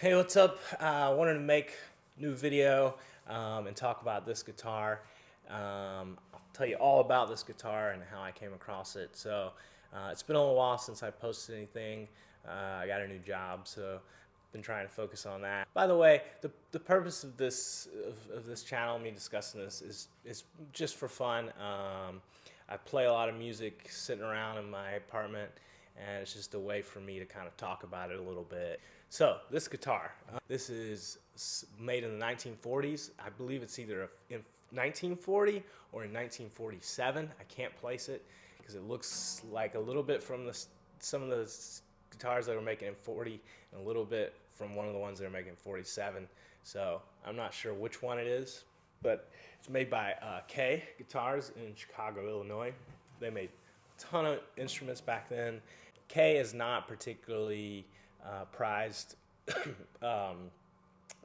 Hey, what's up? I wanted to make a new video and talk about this guitar. I'll tell you all about this guitar and how I came across it. So it's been a little while since I posted anything. I got a new job, so I've been trying to focus on that. By the way, the purpose of this channel, me discussing this, is just for fun. I play a lot of music sitting around in my apartment, and it's just a way for me to kind of talk about it a little bit. So this guitar, this is made in the 1940s. I believe it's either in 1940 or in 1947. I can't place it because it looks like a little bit from some of the guitars that were making in 40 and a little bit from one of the ones that are making 47. So I'm not sure which one it is, but it's made by K Guitars in Chicago, Illinois. They made a ton of instruments back then. K is not particularly prized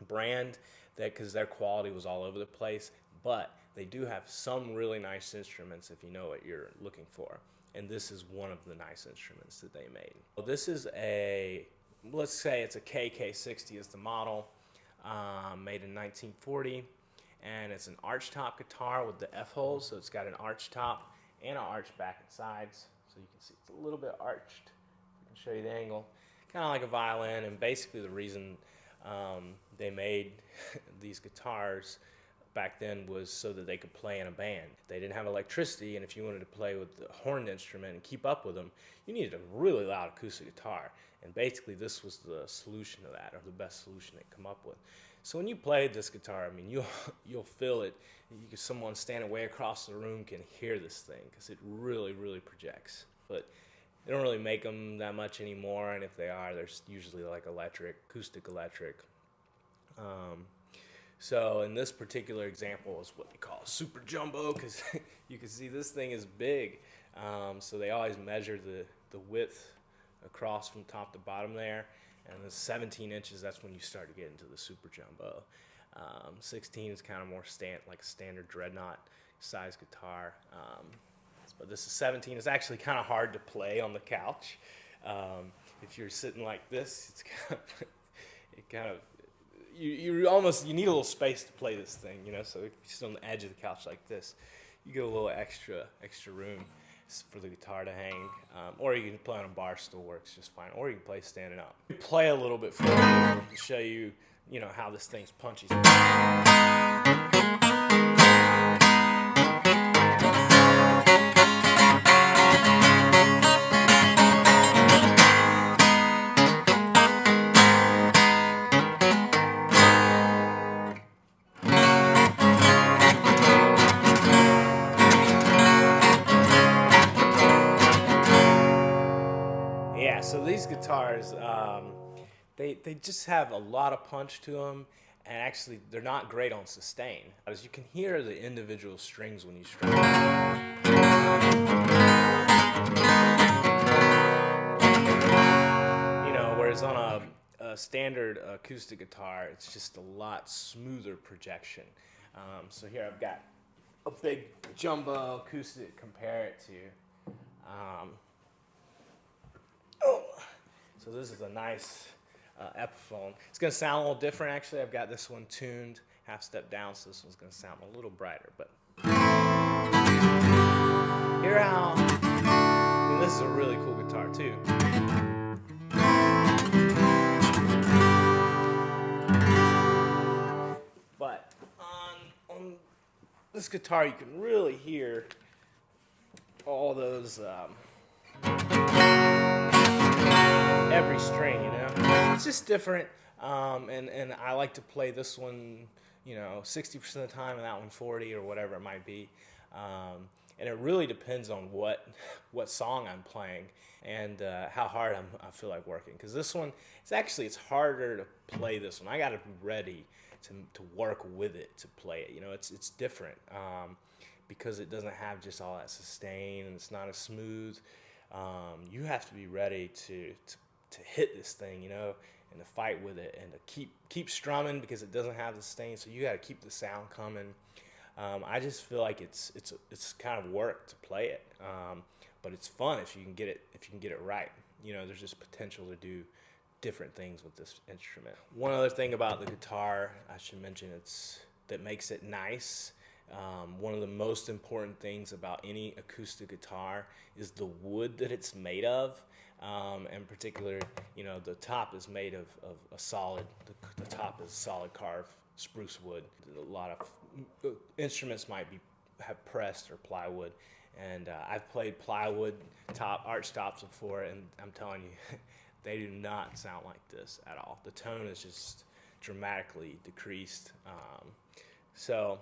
brand because their quality was all over the place, but they do have some really nice instruments if you know what you're looking for, and this is one of the nice instruments that they made. Well, this is let's say it's a K-60 is the model, made in 1940, and it's an archtop guitar with the F-holes, so it's got an arch top and an arch back and sides, so you can see it's a little bit arched. I can show you the angle. Kind of like a violin, and basically the reason they made these guitars back then was so that they could play in a band. They didn't have electricity, and if you wanted to play with the horned instrument and keep up with them, you needed a really loud acoustic guitar, and basically this was the solution to that, or the best solution they could come up with. So when you play this guitar, I mean, you'll feel it. Someone standing way across the room can hear this thing because it really projects. But they don't really make them that much anymore, and if they are, they're usually like acoustic electric. So in this particular example is what they call a super jumbo, because you can see this thing is big. So they always measure the width across from top to bottom there, and the 17 inches, that's when you start to get into the super jumbo. 16 is kind of more like a standard dreadnought size guitar. But this is 17. It's actually kind of hard to play on the couch. If you're sitting like this, you need a little space to play this thing, you know. So if you're just on the edge of the couch like this, you get a little extra room for the guitar to hang. Or you can play on a bar stool, works just fine. Or you can play standing up. Play a little bit for you to show you, how this thing's punchy. Yeah, so these guitars, they just have a lot of punch to them, and actually they're not great on sustain. As you can hear the individual strings when you strum. Whereas on a standard acoustic guitar, it's just a lot smoother projection. So here I've got a big jumbo acoustic to compare it to. So this is a nice Epiphone. It's going to sound a little different, actually. I've got this one tuned half step down, so this one's going to sound a little brighter. But hear how, this is a really cool guitar too. But on this guitar, you can really hear all those every string, it's just different, and I like to play this one 60% of the time, and that one 40 or whatever it might be, and it really depends on what song I'm playing and how hard I feel like working, because this one, it's harder to play this one. I got to be ready to work with it, to play it. It's different because it doesn't have just all that sustain, and it's not as smooth. You have to be ready to hit this thing, and to fight with it, and to keep strumming because it doesn't have the sustain. So you got to keep the sound coming. I just feel like it's kind of work to play it, but it's fun if you can get it right. There's just potential to do different things with this instrument. One other thing about the guitar I should mention, that makes it nice. One of the most important things about any acoustic guitar is the wood that it's made of. In particular, the top is made of a solid, the top is solid carved spruce wood. A lot of instruments might have pressed or plywood, and I've played plywood archtops before, and I'm telling you, they do not sound like this at all. The tone is just dramatically decreased. So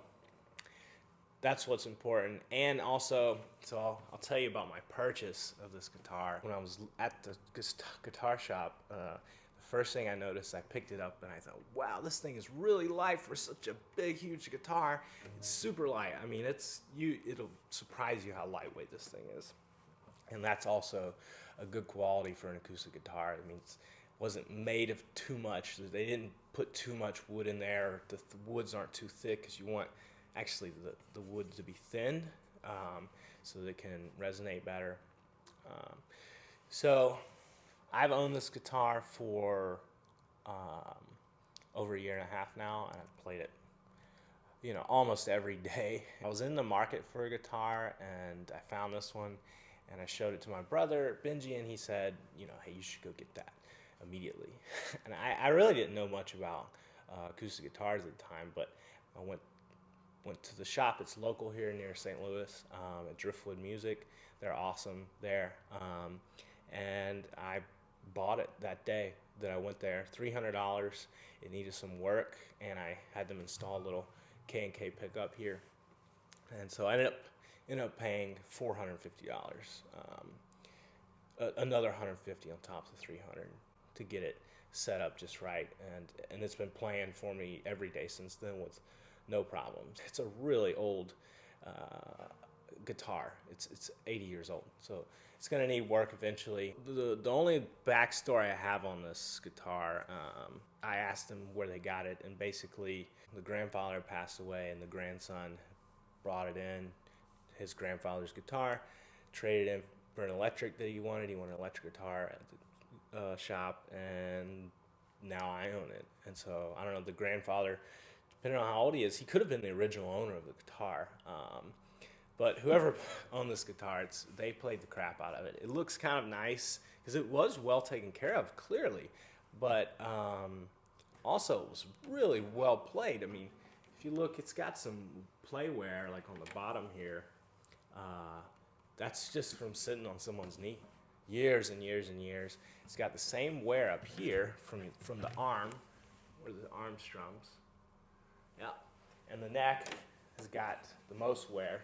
that's what's important. And also, so I'll tell you about my purchase of this guitar. When I was at the guitar shop, the first thing I noticed, I picked it up and I thought, wow, this thing is really light for such a big, huge guitar. It's super light. I mean, it'll surprise you how lightweight this thing is. And that's also a good quality for an acoustic guitar. I mean, it wasn't made of too much. They didn't put too much wood in there. The woods aren't too thick, because you want actually the wood to be thin, so that it can resonate better. So I've owned this guitar for over a year and a half now, and I've played it almost every day. I was in the market for a guitar, and I found this one, and I showed it to my brother Benji, and he said, hey, you should go get that immediately. And I really didn't know much about acoustic guitars at the time, but I went to the shop. It's local here near St. Louis, at Driftwood Music. They're awesome there. And I bought it that day that I went there. $300. It needed some work, and I had them install a little K&K pickup here. And so I ended up paying $450. Another $150 on top of the $300 to get it set up just right. And it's been playing for me every day since then with no problems. It's a really old guitar. It's 80 years old, so it's gonna need work eventually. The only backstory I have on this guitar, I asked them where they got it, and basically the grandfather passed away, and the grandson brought it in, his grandfather's guitar, traded in for an electric that he wanted. He wanted an electric guitar at the shop, and now I own it. And so I don't know, the grandfather, depending on how old he is, he could have been the original owner of the guitar. But whoever owned this guitar, they played the crap out of it. It looks kind of nice because it was well taken care of, clearly. But also, it was really well played. I mean, if you look, it's got some play wear, like on the bottom here. That's just from sitting on someone's knee. Years and years and years. It's got the same wear up here from the arm, where the arm strums. Yeah, and the neck has got the most wear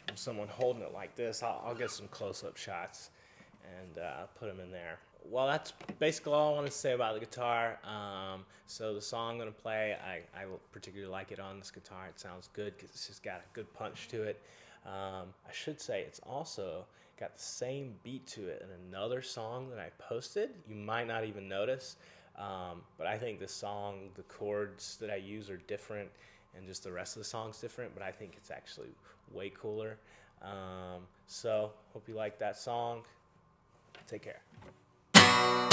from someone holding it like this. I'll get some close-up shots and put them in there. Well, that's basically all I want to say about the guitar. So the song I'm going to play, I particularly like it on this guitar. It sounds good because it's just got a good punch to it. I should say it's also got the same beat to it in another song that I posted. You might not even notice. But I think the song, the chords that I use are different, and just the rest of the song's different, but I think it's actually way cooler. So hope you like that song. Take care.